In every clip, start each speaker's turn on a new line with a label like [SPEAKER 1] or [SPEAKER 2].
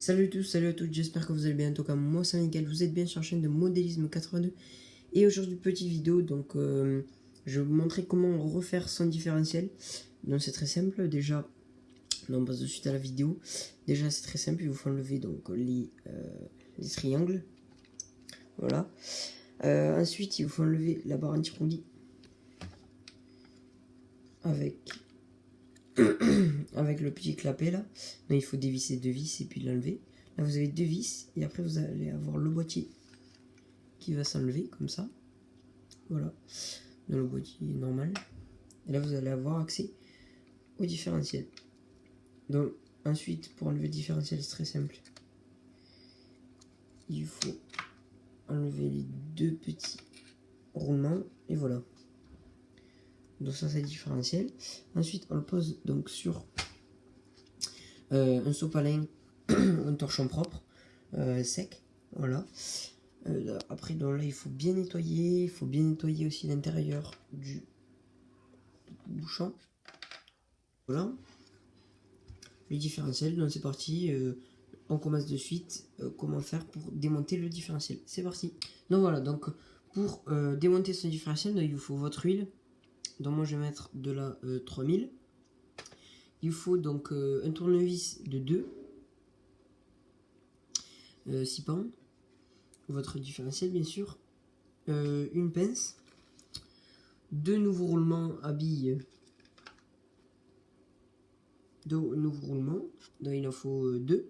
[SPEAKER 1] Salut à tous, salut à toutes, j'espère que vous allez bien. En tout cas, moi c'est Miguel, vous êtes bien sur la chaîne de Modélisme 82. Et aujourd'hui, petite vidéo, donc je vais vous montrer comment refaire son différentiel. Donc c'est très simple, déjà, on passe de suite à la vidéo. Déjà c'est très simple, il vous faut enlever donc les triangles. Voilà. Ensuite, il vous faut enlever la barre anti-roulis avec avec le petit clapet là. Donc il faut dévisser deux vis et puis l'enlever. Là vous avez deux vis et après vous allez avoir le boîtier qui va s'enlever comme ça. Voilà, dans le boîtier normal. Et là vous allez avoir accès au différentiel. Donc ensuite pour enlever le différentiel c'est très simple. Il faut enlever les deux petits roulements et voilà. Donc ça c'est le différentiel. Ensuite on le pose donc sur un sopalin, un torchon propre, sec, voilà. Après donc là il faut bien nettoyer, aussi l'intérieur du bouchon. Voilà. Le différentiel, donc c'est parti. On commence de suite. Comment faire pour démonter le différentiel? C'est parti. Donc voilà, donc pour démonter ce différentiel, donc, il vous faut votre huile. Donc moi je vais mettre de la 3000. Il faut donc un tournevis de 2 6 pans, votre différentiel bien sûr, une pince, 2 nouveaux roulements à billes, 2 nouveaux roulements, donc il en faut 2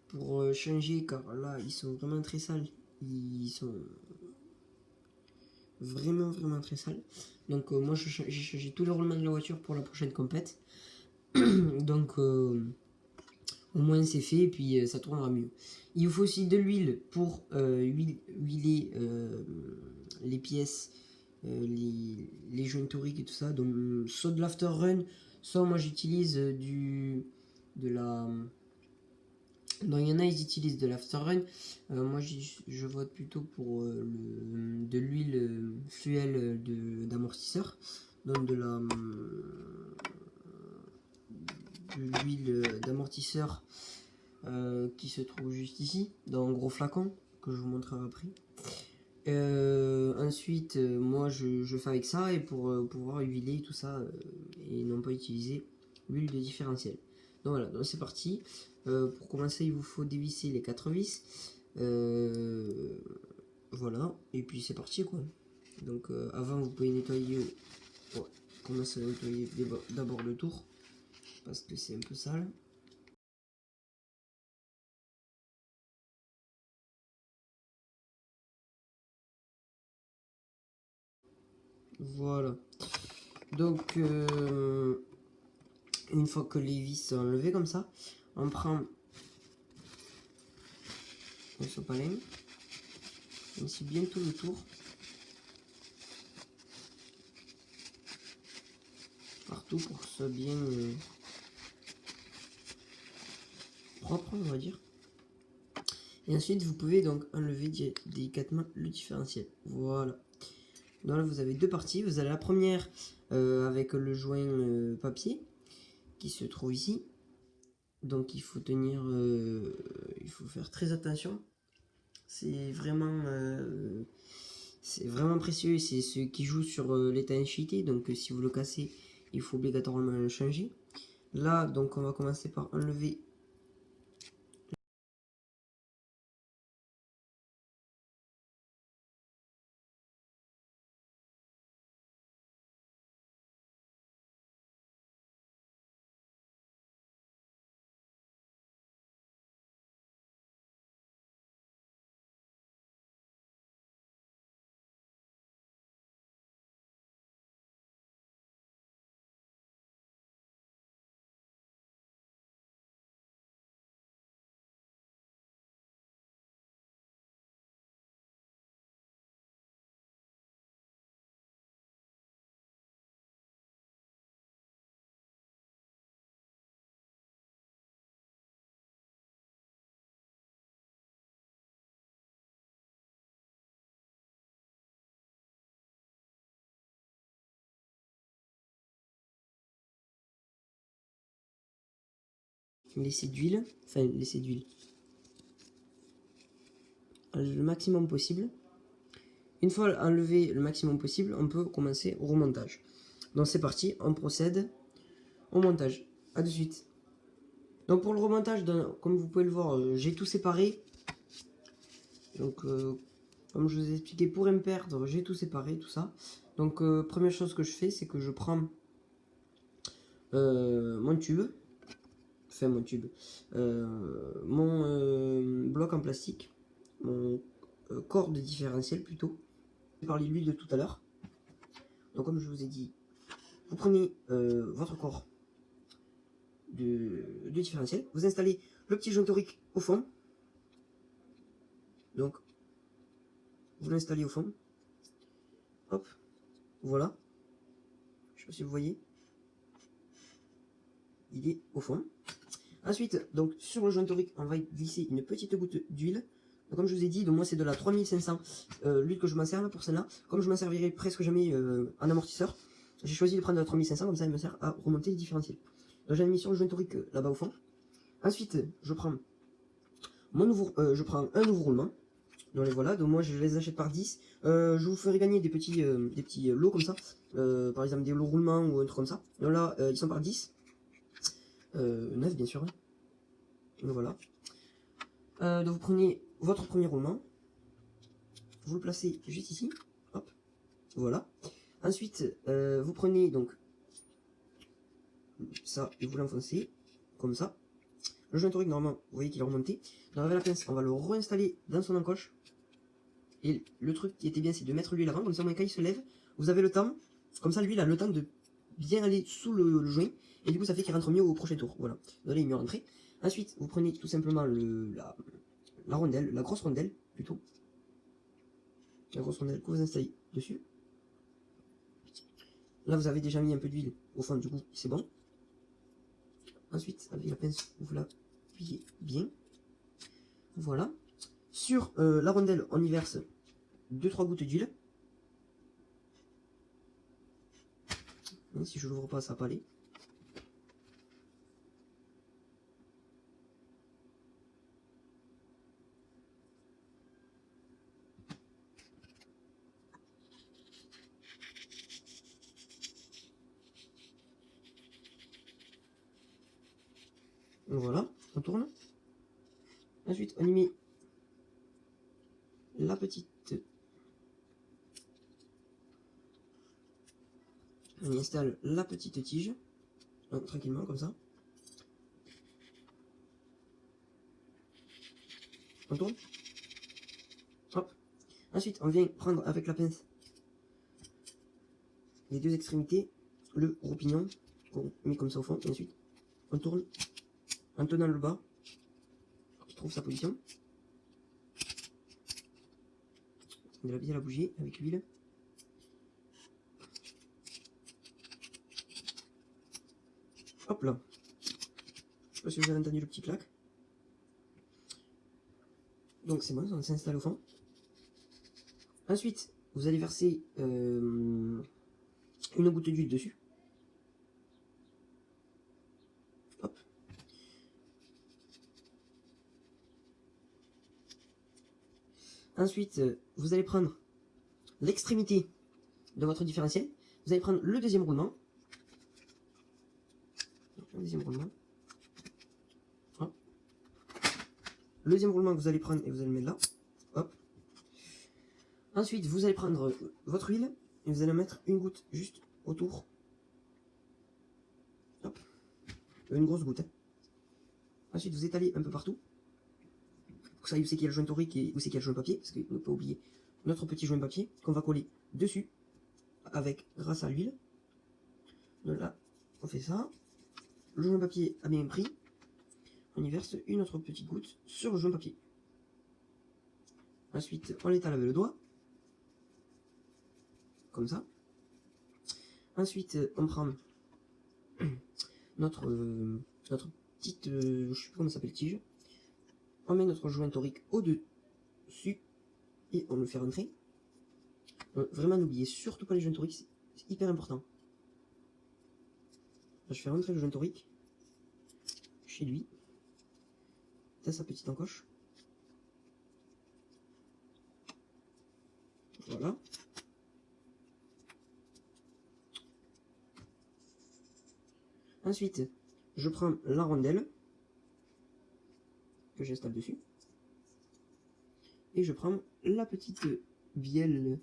[SPEAKER 1] pour changer, car là ils sont vraiment très sales, ils sont vraiment très sales. Donc moi j'ai changé tous les roulements de la voiture pour la prochaine compète. Donc au moins c'est fait et puis ça tournera mieux. Il vous faut aussi de l'huile pour huiler les pièces, les jointoriques et tout ça. Donc soit de l'after run, soit moi j'utilise de la... Donc il y en a ils utilisent de l'after run. Moi je vote plutôt pour de l'huile fuel d'amortisseur. Donc de l'huile d'amortisseur qui se trouve juste ici dans un gros flacon que je vous montrerai après. Ensuite moi je fais avec ça et pour pouvoir huiler tout ça et non pas utiliser l'huile de différentiel. Donc voilà, donc c'est parti. Pour commencer il vous faut dévisser les 4 vis, voilà, et puis c'est parti quoi. Donc avant vous pouvez nettoyer, commencer à nettoyer d'abord le tour parce que c'est un peu sale. Voilà. Donc, une fois que les vis sont enlevées comme ça, on prend un sopalin, on scie bien tout le tour, partout pour que ce soit bien propre, on va dire. Et ensuite, vous pouvez donc enlever délicatement le différentiel. Voilà. Donc là, vous avez deux parties. Vous avez la première avec le joint papier qui se trouve ici. Donc il faut tenir, il faut faire très attention. C'est vraiment précieux. C'est ce qui joue sur l'étanchéité. Donc si vous le cassez, il faut obligatoirement le changer. Là, donc on va commencer par enlever laisser d'huile, enfin laisser d'huile, le maximum possible. Une fois enlevé le maximum possible, on peut commencer au remontage. Donc c'est parti, on procède au montage. A de suite. Donc pour le remontage, comme vous pouvez le voir, j'ai tout séparé. Donc comme je vous ai expliqué, pour me perdre, j'ai tout séparé, tout ça. Donc première chose que je fais, c'est que je prends mon tube, enfin mon bloc en plastique, mon corps de différentiel plutôt. Je parlais de l'huile de tout à l'heure. Donc comme je vous ai dit, vous prenez votre corps de différentiel, vous installez le petit joint torique au fond. Donc vous l'installez au fond. Hop, voilà. Je sais pas si vous voyez. Il est au fond. Ensuite, donc sur le joint torique, on va glisser une petite goutte d'huile. Comme je vous ai dit, donc moi c'est de la 3500, l'huile que je m'en sers là pour celle-là. Comme je m'en servirai presque jamais en amortisseur, j'ai choisi de prendre de la 3500, comme ça elle me sert à remonter les différentiels. Donc j'avais mis sur le joint torique là-bas au fond. Ensuite, je prends un nouveau roulement. Donc les voilà, donc moi je les achète par 10. Je vous ferai gagner des petits lots comme ça, par exemple des lots roulements ou un truc comme ça. Donc là, ils sont par 10. 9 bien sûr. Donc voilà. Donc vous prenez votre premier roulement, vous le placez juste ici, hop, voilà. Ensuite, vous prenez donc ça et vous l'enfoncez comme ça. Le joint torique, normalement, vous voyez qu'il est remonté. Donc avec la pince, on va le réinstaller dans son encoche. Et le truc qui était bien, c'est de mettre l'huile avant, comme ça, au moins quand il se lève, vous avez le temps, comme ça, l'huile a le temps de bien aller sous le joint, et du coup, ça fait qu'il rentre mieux au prochain tour. Voilà, là, il est mieux rentré. Ensuite, vous prenez tout simplement la rondelle, la grosse rondelle plutôt. La grosse rondelle que vous installez dessus. Là, vous avez déjà mis un peu d'huile au fond, du coup, c'est bon. Ensuite, avec la pince, vous l'appuyez bien. Voilà. Sur la rondelle, on y verse 2-3 gouttes d'huile. Si je l'ouvre pas, ça va pas aller. Voilà, on tourne. Ensuite, on y met la petite... On y installe la petite tige. Donc, tranquillement, comme ça. On tourne. Hop. Ensuite, on vient prendre avec la pince les deux extrémités, le gros pignon, qu'on met comme ça au fond, et ensuite, on tourne en tenant le bas, pour qu'il trouve sa position. On va bien la bouger avec l'huile. Hop là. Je sais pas si vous avez entendu le petit clac. Donc c'est bon, on s'installe au fond. Ensuite, vous allez verser une goutte d'huile dessus. Hop. Ensuite, vous allez prendre l'extrémité de votre différentiel. Vous allez prendre le deuxième roulement. Le deuxième roulement. Hop. Le deuxième roulement que vous allez prendre et vous allez le mettre là. Hop. Ensuite, vous allez prendre votre huile et vous allez mettre une goutte juste autour. Hop. Une grosse goutte. Hein. Ensuite, vous étalez un peu partout. Pour ça, où c'est qu'il y a le joint torique et où c'est qu'il y a le joint papier. Parce qu'il ne faut pas oublier notre petit joint papier qu'on va coller dessus avec grâce à l'huile. Donc là, on fait ça. Le joint papier a bien pris. On y verse une autre petite goutte sur le joint papier. Ensuite, on l'étale avec le doigt. Comme ça. Ensuite, on prend notre petite, je sais plus comment ça s'appelle, tige. On met notre joint torique au-dessus et on le fait rentrer. Vraiment, n'oubliez surtout pas les joints toriques, c'est hyper important. Là, je fais rentrer le joint torique chez lui. dans sa petite encoche. Voilà. Ensuite, je prends la rondelle que j'installe dessus. Et je prends la petite bielle,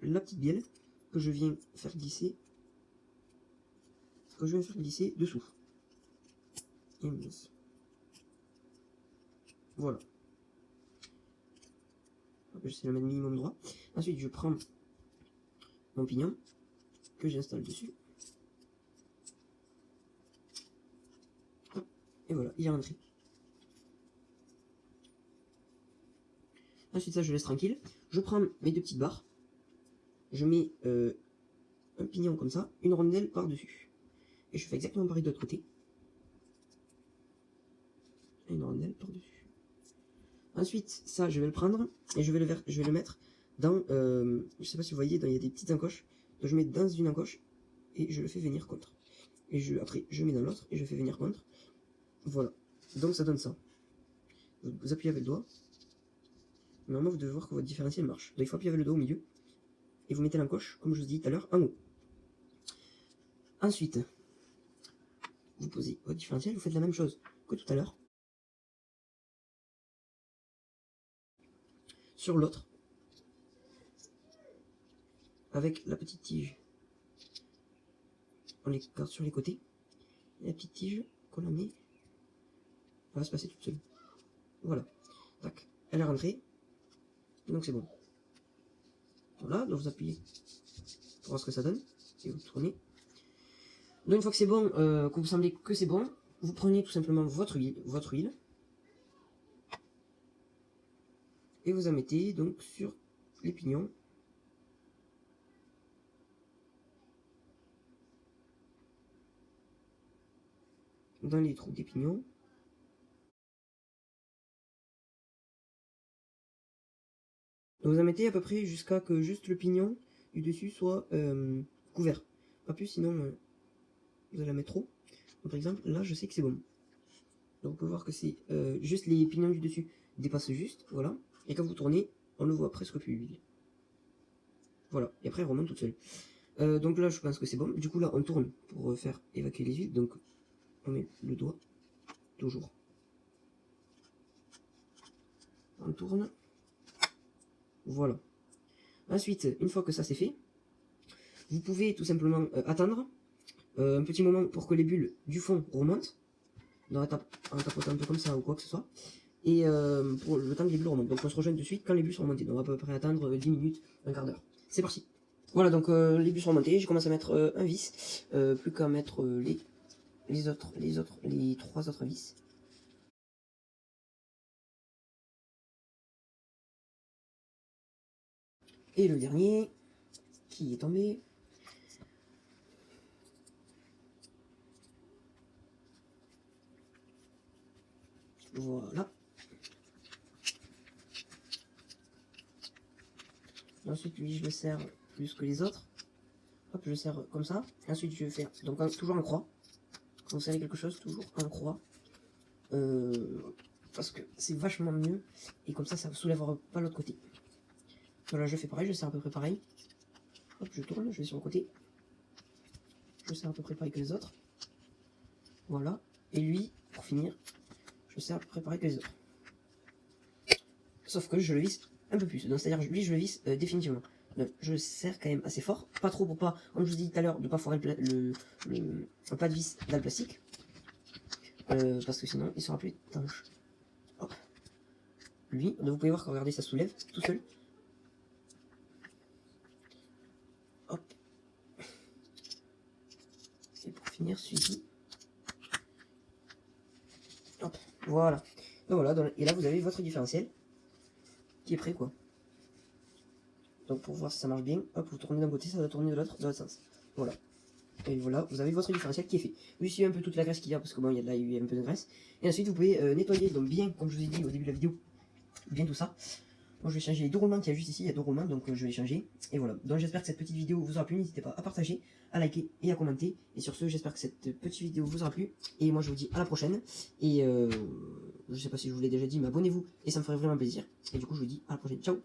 [SPEAKER 1] la petite bielle que je viens faire glisser, dessous. Et voilà. J'essaie de le mettre minimum droit. Ensuite, je prends mon pignon que j'installe dessus. Et voilà, il est rentré. Ensuite, ça, je laisse tranquille. Je prends mes deux petites barres. Je mets un pignon comme ça, une rondelle par-dessus. Et je fais exactement pareil de l'autre côté. Et une rondelle par-dessus. Ensuite, ça, je vais le prendre et je vais le mettre dans, je sais pas si vous voyez, il y a des petites encoches. Donc, je mets dans une encoche et je le fais venir contre. Et après, je mets dans l'autre et je fais venir contre. Voilà. Donc, ça donne ça. Vous appuyez avec le doigt. Normalement, vous devez voir que votre différentiel marche. Donc, il faut appuyer avec le doigt au milieu. Et vous mettez l'encoche, comme je vous ai dit tout à l'heure, en haut. Ensuite, vous posez votre différentiel, vous faites la même chose que tout à l'heure. Sur l'autre. Avec la petite tige. On les garde sur les côtés. Et la petite tige, qu'on la met, elle va se passer toute seule. Voilà. Tac. Elle est rentrée. Donc c'est bon. Voilà, donc vous appuyez pour voir ce que ça donne. Et vous tournez. Donc une fois que c'est bon, que vous semblez que c'est bon, vous prenez tout simplement votre huile. Et vous en mettez donc sur les pignons. Dans les trous des pignons. Donc vous en mettez à peu près jusqu'à que juste le pignon du dessus soit couvert. Pas plus, sinon vous allez la mettre trop. Donc, par exemple, là je sais que c'est bon. Donc vous pouvez voir que c'est juste les pignons du dessus dépassent juste, voilà. Et quand vous tournez, on ne voit presque plus l'huile. Voilà, et après elle remonte toute seule. Donc là je pense que c'est bon. Du coup là on tourne pour faire évacuer les huiles. Donc on met le doigt, toujours. On tourne. Voilà. Ensuite, une fois que ça c'est fait, vous pouvez tout simplement attendre un petit moment pour que les bulles du fond remontent, en tapotant un peu comme ça ou quoi que ce soit, et pour le temps que les bulles remontent. Donc on se rejoint de suite quand les bulles sont remontées. Donc on va à peu près attendre 10 minutes, un quart d'heure. C'est parti. Voilà, donc les bulles sont remontées, je commence à mettre un vis, plus qu'à mettre les 3 autres vis. Et le dernier qui est tombé. Voilà. Ensuite, lui, je le serre plus que les autres. Hop, je le serre comme ça. Et ensuite, je vais faire donc toujours en croix. Quand vous serrez quelque chose, toujours en croix. Parce que c'est vachement mieux. Et comme ça ne soulèvera pas l'autre côté. Voilà, je fais pareil, je serre à peu près pareil. Hop, je tourne, je vais sur le côté. Je serre à peu près pareil que les autres. Voilà. Et lui, pour finir, je serre à peu près pareil que les autres. Sauf que je le visse un peu plus. Donc c'est-à-dire lui, je le visse définitivement. Donc, je le serre quand même assez fort. Pas trop pour pas, comme je vous ai dit tout à l'heure, de pas foirer le pas de vis dans le plastique. Parce que sinon, il sera plus étanche. Hop. Lui, donc vous pouvez voir que regardez, ça soulève tout seul. Hop. Et pour finir, celui-ci. Hop. Voilà. Donc voilà. Et là, vous avez votre différentiel qui est prêt, quoi. Donc pour voir si ça marche bien, hop, vous tournez d'un côté, ça va tourner de l'autre sens. Voilà. Et voilà, vous avez votre différentiel qui est fait. Vous essuyez un peu toute la graisse qu'il y a, parce que bon, il y a un peu de graisse. Et ensuite, vous pouvez nettoyer, donc bien, comme je vous ai dit au début de la vidéo, bien tout ça. Moi je vais changer les 2 roulements qu'il y a juste ici, il y a 2 roulements, donc je vais les changer. Et voilà, donc j'espère que cette petite vidéo vous aura plu, n'hésitez pas à partager, à liker et à commenter. Et sur ce, j'espère que cette petite vidéo vous aura plu. Et moi je vous dis à la prochaine. Et je sais pas si je vous l'ai déjà dit, mais abonnez-vous et ça me ferait vraiment plaisir. Et du coup je vous dis à la prochaine, ciao.